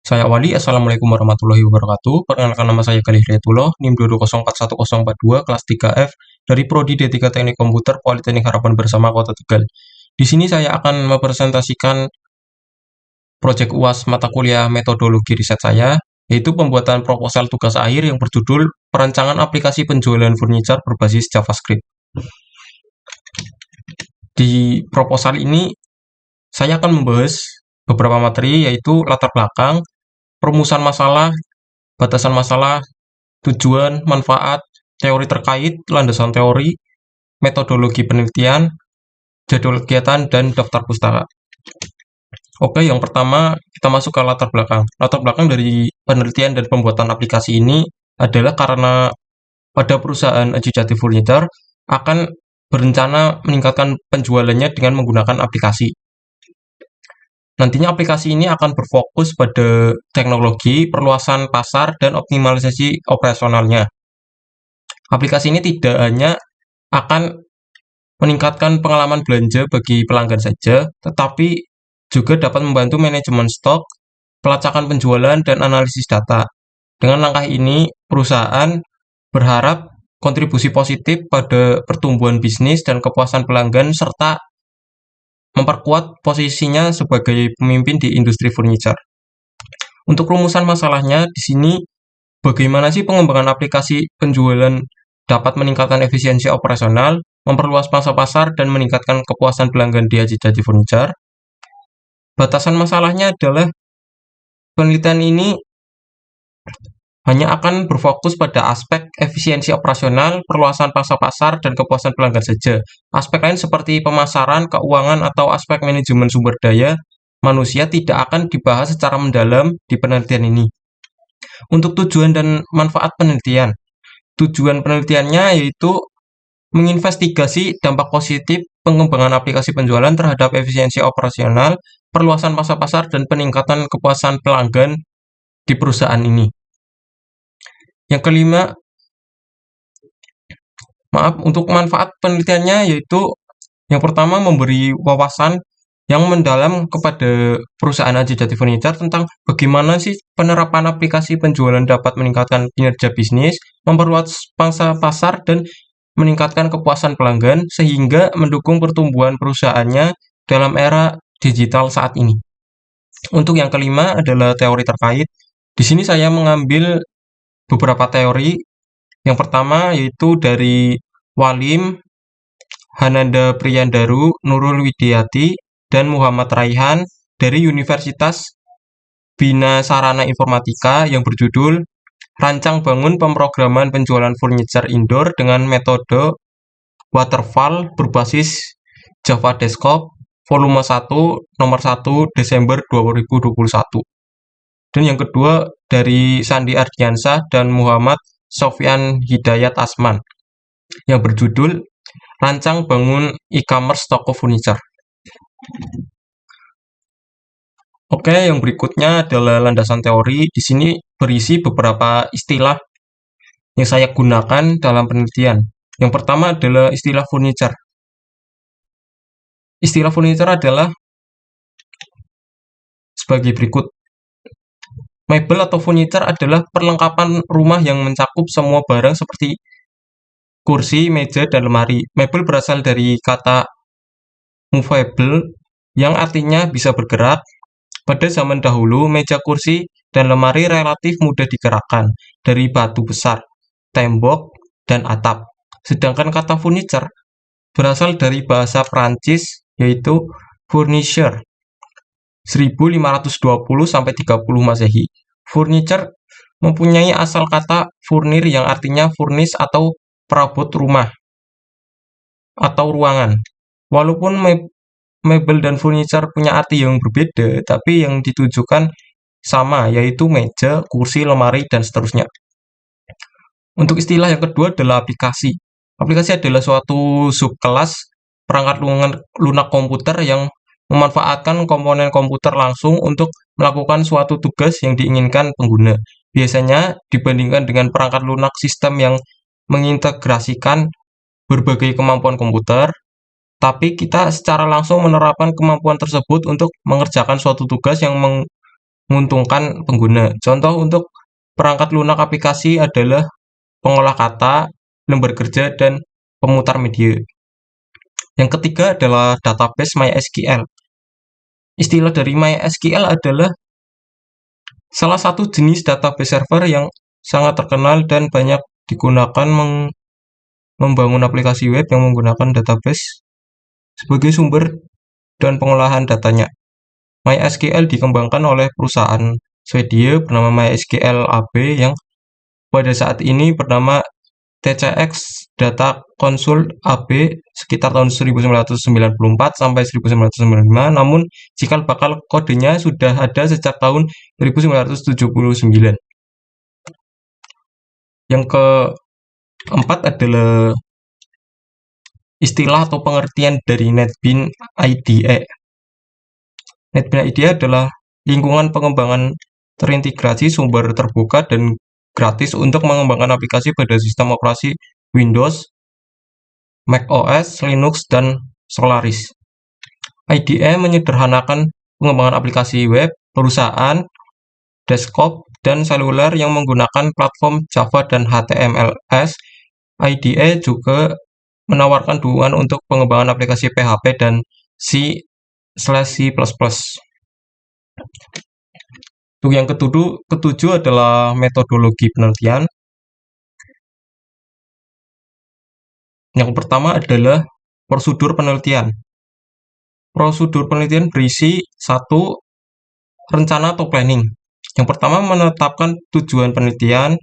Saya awali, Assalamualaikum warahmatullahi wabarakatuh. Perkenalkan nama saya Galih Hidayatullah, NIM 220411042, kelas 3F, dari Prodi D3 Teknik Komputer, Politeknik Harapan Bersama Kota Tegal. Di sini saya akan mempresentasikan proyek UAS mata kuliah metodologi riset saya, yaitu pembuatan proposal tugas akhir yang berjudul Perancangan Aplikasi Penjualan Furniture Berbasis JavaScript. Di proposal ini, saya akan membahas beberapa materi, yaitu latar belakang, perumusan masalah, batasan masalah, tujuan, manfaat, teori terkait, landasan teori, metodologi penelitian, jadwal kegiatan, dan daftar pustaka. Oke, yang pertama kita masuk ke latar belakang. Latar belakang dari penelitian dan pembuatan aplikasi ini adalah karena pada perusahaan Aji Jati Furniture akan berencana meningkatkan penjualannya dengan menggunakan aplikasi. Nantinya aplikasi ini akan berfokus pada teknologi, perluasan pasar, dan optimalisasi operasionalnya. Aplikasi ini tidak hanya akan meningkatkan pengalaman belanja bagi pelanggan saja, tetapi juga dapat membantu manajemen stok, pelacakan penjualan, dan analisis data. Dengan langkah ini, perusahaan berharap kontribusi positif pada pertumbuhan bisnis dan kepuasan pelanggan, serta memperkuat posisinya sebagai pemimpin di industri furniture. Untuk rumusan masalahnya, di sini bagaimana sih pengembangan aplikasi penjualan dapat meningkatkan efisiensi operasional, memperluas pangsa pasar, dan meningkatkan kepuasan pelanggan di Aji Jati Furniture. Batasan masalahnya adalah penelitian ini hanya akan berfokus pada aspek efisiensi operasional, perluasan pangsa pasar, dan kepuasan pelanggan saja. Aspek lain seperti pemasaran, keuangan, atau aspek manajemen sumber daya manusia tidak akan dibahas secara mendalam di penelitian ini. Untuk tujuan dan manfaat penelitian, tujuan penelitiannya yaitu menginvestigasi dampak positif pengembangan aplikasi penjualan terhadap efisiensi operasional, perluasan pangsa pasar, dan peningkatan kepuasan pelanggan di perusahaan ini. Yang kelima, untuk manfaat penelitiannya yaitu yang pertama memberi wawasan yang mendalam kepada perusahaan Aji Jati Furniture tentang bagaimana sih penerapan aplikasi penjualan dapat meningkatkan kinerja bisnis, memperluas pangsa pasar, dan meningkatkan kepuasan pelanggan sehingga mendukung pertumbuhan perusahaannya dalam era digital saat ini. Untuk yang kelima adalah teori terkait. Di sini saya mengambil beberapa teori. Yang pertama yaitu dari Walim, Hananda Priyandaru, Nurul Widiati, dan Muhammad Raihan dari Universitas Bina Sarana Informatika yang berjudul Rancang Bangun Pemrograman Penjualan Furniture Indoor dengan Metode Waterfall Berbasis Java Desktop, volume 1, nomor 1, Desember 2021. Dan yang kedua dari Sandi Ardiansyah dan Muhammad Sofyan Hidayat Asman yang berjudul Rancang Bangun E-commerce Toko Furniture. Oke, yang berikutnya adalah landasan teori. Di sini berisi beberapa istilah yang saya gunakan dalam penelitian. Yang pertama adalah istilah furniture. Istilah furniture adalah sebagai berikut. Mebel atau furniture adalah perlengkapan rumah yang mencakup semua barang seperti kursi, meja, dan lemari. Mebel berasal dari kata movable yang artinya bisa bergerak. Pada zaman dahulu, meja, kursi, dan lemari relatif mudah digerakkan dari batu besar, tembok, dan atap. Sedangkan kata furniture berasal dari bahasa Prancis, yaitu fournisseur, 1520–30 Masehi. Furniture mempunyai asal kata fournir yang artinya furnis atau perabot rumah atau ruangan. Walaupun mebel dan furniture punya arti yang berbeda, tapi yang ditujukan sama, yaitu meja, kursi, lemari, dan seterusnya. Untuk istilah yang kedua adalah aplikasi. Aplikasi adalah suatu subkelas perangkat lunak komputer yang memanfaatkan komponen komputer langsung untuk melakukan suatu tugas yang diinginkan pengguna. Biasanya dibandingkan dengan perangkat lunak sistem yang mengintegrasikan berbagai kemampuan komputer, tapi kita secara langsung menerapkan kemampuan tersebut untuk mengerjakan suatu tugas yang menguntungkan pengguna. Contoh untuk perangkat lunak aplikasi adalah pengolah kata, lembar kerja, dan pemutar media. Yang ketiga adalah database MySQL. Istilah dari MySQL adalah salah satu jenis database server yang sangat terkenal dan banyak digunakan membangun aplikasi web yang menggunakan database sebagai sumber dan pengolahan datanya. MySQL dikembangkan oleh perusahaan Swedia bernama MySQL AB yang pada saat ini bernama TCX Data Consult AB sekitar tahun 1994 sampai 1995, namun cikal bakal kodenya sudah ada sejak tahun 1979. Yang keempat adalah istilah atau pengertian dari NetBeans IDE. NetBeans IDE adalah lingkungan pengembangan terintegrasi sumber terbuka dan gratis untuk mengembangkan aplikasi pada sistem operasi Windows, macOS, Linux, dan Solaris. IDE menyederhanakan pengembangan aplikasi web, perusahaan, desktop, dan seluler yang menggunakan platform Java dan HTML5. IDE juga menawarkan dukungan untuk pengembangan aplikasi PHP dan C/C++. Untuk yang ketujuh adalah metodologi penelitian. Yang pertama adalah prosedur penelitian. Prosedur penelitian berisi 1. Rencana atau planning. Yang pertama menetapkan tujuan penelitian.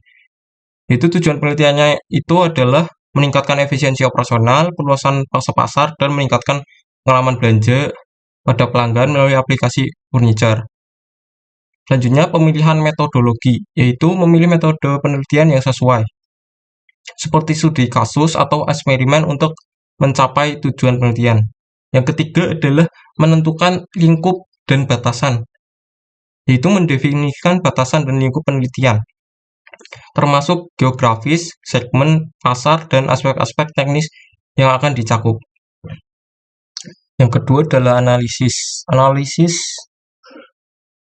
Itu tujuan penelitiannya itu adalah meningkatkan efisiensi operasional, perluasan pangsa pasar, dan meningkatkan pengalaman belanja pada pelanggan melalui aplikasi furniture. Selanjutnya, pemilihan metodologi, yaitu memilih metode penelitian yang sesuai, seperti studi kasus atau eksperimen untuk mencapai tujuan penelitian. Yang ketiga adalah menentukan lingkup dan batasan, yaitu mendefinisikan batasan dan lingkup penelitian, termasuk geografis, segmen, pasar, dan aspek-aspek teknis yang akan dicakup. Yang kedua adalah analisis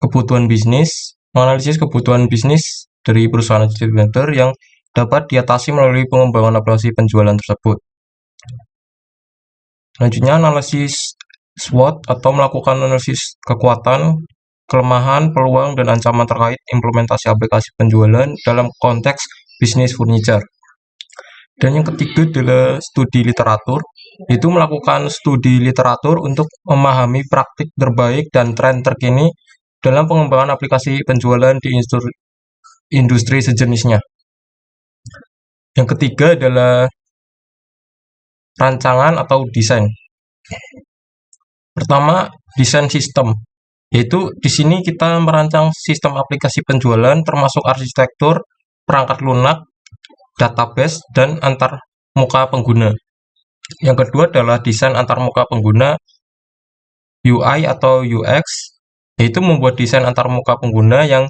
kebutuhan bisnis. Analisis kebutuhan bisnis dari perusahaan vendor yang dapat diatasi melalui pengembangan aplikasi penjualan tersebut. Selanjutnya, analisis SWOT atau melakukan analisis kekuatan, kelemahan, peluang, dan ancaman terkait implementasi aplikasi penjualan dalam konteks bisnis furniture. Dan yang ketiga adalah studi literatur, yaitu melakukan studi literatur untuk memahami praktik terbaik dan tren terkini dalam pengembangan aplikasi penjualan di industri sejenisnya. Yang ketiga adalah rancangan atau desain. Pertama, desain sistem, yaitu di sini kita merancang sistem aplikasi penjualan termasuk arsitektur, perangkat lunak, database, dan antar muka pengguna. Yang kedua adalah desain antar muka pengguna, UI atau UX, yaitu membuat desain antar muka pengguna yang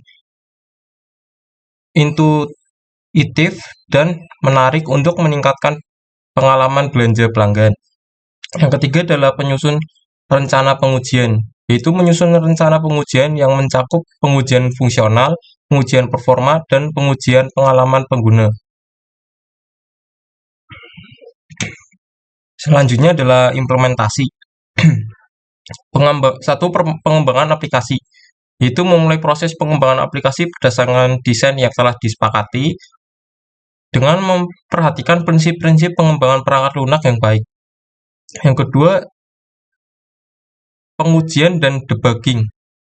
intuitif dan menarik untuk meningkatkan pengalaman belanja pelanggan. Yang ketiga adalah penyusun rencana pengujian, yaitu menyusun rencana pengujian yang mencakup pengujian fungsional, pengujian performa, dan pengujian pengalaman pengguna. Selanjutnya adalah implementasi. Pengembangan aplikasi, yaitu memulai proses pengembangan aplikasi berdasarkan desain yang telah disepakati dengan memperhatikan prinsip-prinsip pengembangan perangkat lunak yang baik. Yang kedua, pengujian dan debugging,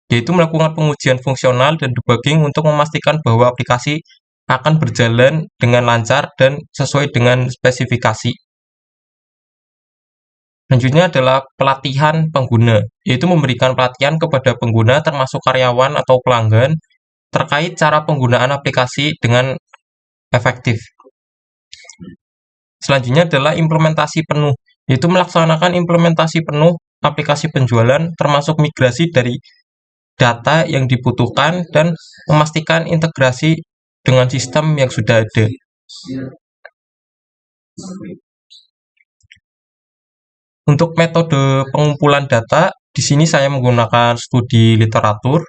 yaitu melakukan pengujian fungsional dan debugging untuk memastikan bahwa aplikasi akan berjalan dengan lancar dan sesuai dengan spesifikasi. Selanjutnya adalah pelatihan pengguna, yaitu memberikan pelatihan kepada pengguna termasuk karyawan atau pelanggan terkait cara penggunaan aplikasi dengan efektif. Selanjutnya adalah implementasi penuh, yaitu melaksanakan implementasi penuh aplikasi penjualan termasuk migrasi dari data yang dibutuhkan dan memastikan integrasi dengan sistem yang sudah ada. Untuk metode pengumpulan data, di sini saya menggunakan studi literatur.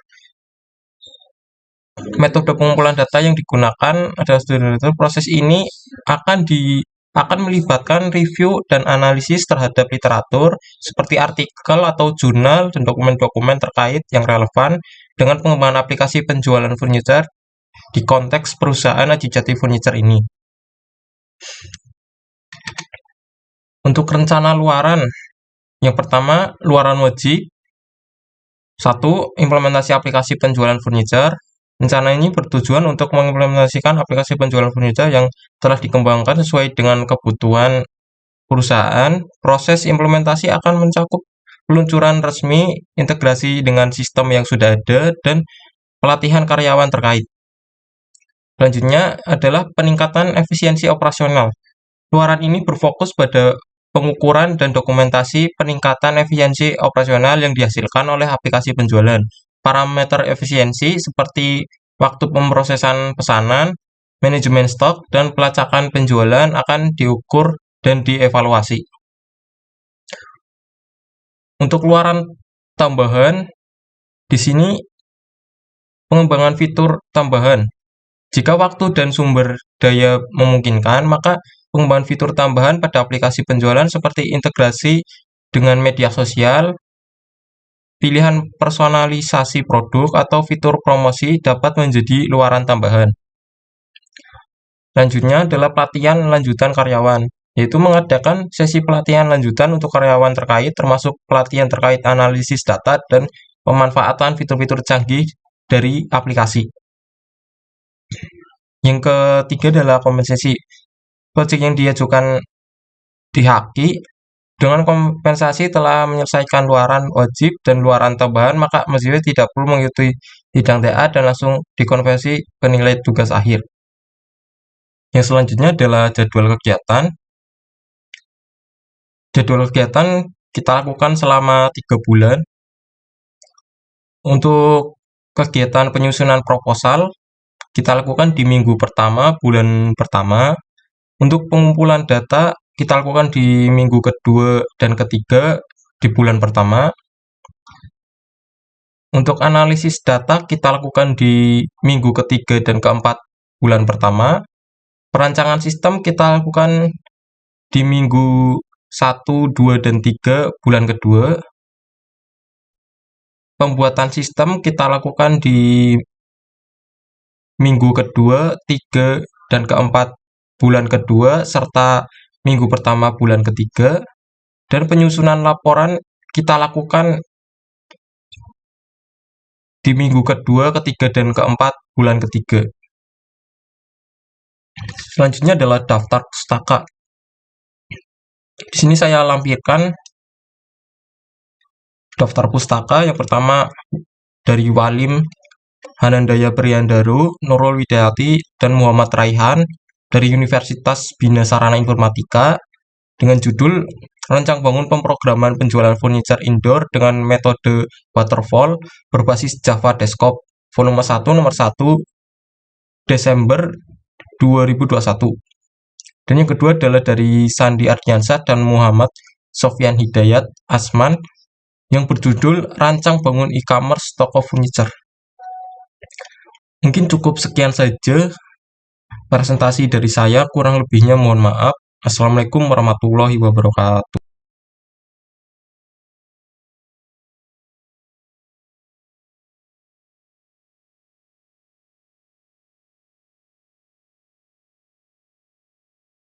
Metode pengumpulan data yang digunakan adalah studi data. Proses ini akan melibatkan review dan analisis terhadap literatur seperti artikel atau jurnal dan dokumen-dokumen terkait yang relevan dengan pengembangan aplikasi penjualan furniture di konteks perusahaan Adijati Furniture ini. Untuk rencana luaran, yang pertama, luaran wajib. 1. Implementasi aplikasi penjualan furniture. Rencana ini bertujuan untuk mengimplementasikan aplikasi penjualan furniture yang telah dikembangkan sesuai dengan kebutuhan perusahaan. Proses implementasi akan mencakup peluncuran resmi, integrasi dengan sistem yang sudah ada, dan pelatihan karyawan terkait. Selanjutnya adalah peningkatan efisiensi operasional. Luaran ini berfokus pada pengukuran dan dokumentasi peningkatan efisiensi operasional yang dihasilkan oleh aplikasi penjualan. Parameter efisiensi seperti waktu pemrosesan pesanan, manajemen stok, dan pelacakan penjualan akan diukur dan dievaluasi. Untuk luaran tambahan, di sini pengembangan fitur tambahan. Jika waktu dan sumber daya memungkinkan, maka pengembangan fitur tambahan pada aplikasi penjualan seperti integrasi dengan media sosial, pilihan personalisasi produk, atau fitur promosi dapat menjadi luaran tambahan. Selanjutnya adalah pelatihan lanjutan karyawan, yaitu mengadakan sesi pelatihan lanjutan untuk karyawan terkait, termasuk pelatihan terkait analisis data dan pemanfaatan fitur-fitur canggih dari aplikasi. Yang ketiga adalah kompensasi. Proyek yang diajukan di Haki dengan kompensasi telah menyelesaikan luaran wajib dan luaran tambahan, maka mahasiswa tidak perlu mengikuti sidang TA dan langsung dikonversi ke nilai tugas akhir. Yang selanjutnya adalah jadwal kegiatan. Jadwal kegiatan kita lakukan selama 3 bulan. Untuk kegiatan penyusunan proposal, kita lakukan di minggu pertama, bulan pertama. Untuk pengumpulan data, kita lakukan di minggu kedua dan ketiga di bulan pertama. Untuk analisis data, kita lakukan di minggu ketiga dan keempat bulan pertama. Perancangan sistem kita lakukan di minggu 1, 2, dan 3 bulan kedua. Pembuatan sistem kita lakukan di minggu kedua, 3, dan keempat bulan kedua, serta minggu pertama bulan ketiga. Dan penyusunan laporan kita lakukan di minggu kedua, ketiga, dan keempat bulan ketiga. Selanjutnya adalah daftar pustaka. Di sini saya lampirkan daftar pustaka. Yang pertama dari Walim Hanandaya Priyandaru, Nurul Widayati, dan Muhammad Raihan dari Universitas Bina Sarana Informatika dengan judul Rancang Bangun Pemrograman Penjualan Furniture Indoor dengan Metode Waterfall berbasis Java Desktop, volume 1 nomor 1 Desember 2021. Dan yang kedua adalah dari Sandi Ardiansyah dan Muhammad Sofyan Hidayat Asman yang berjudul Rancang Bangun E-commerce Toko Furniture. Mungkin cukup sekian saja presentasi dari saya, kurang lebihnya mohon maaf. Assalamualaikum warahmatullahi wabarakatuh.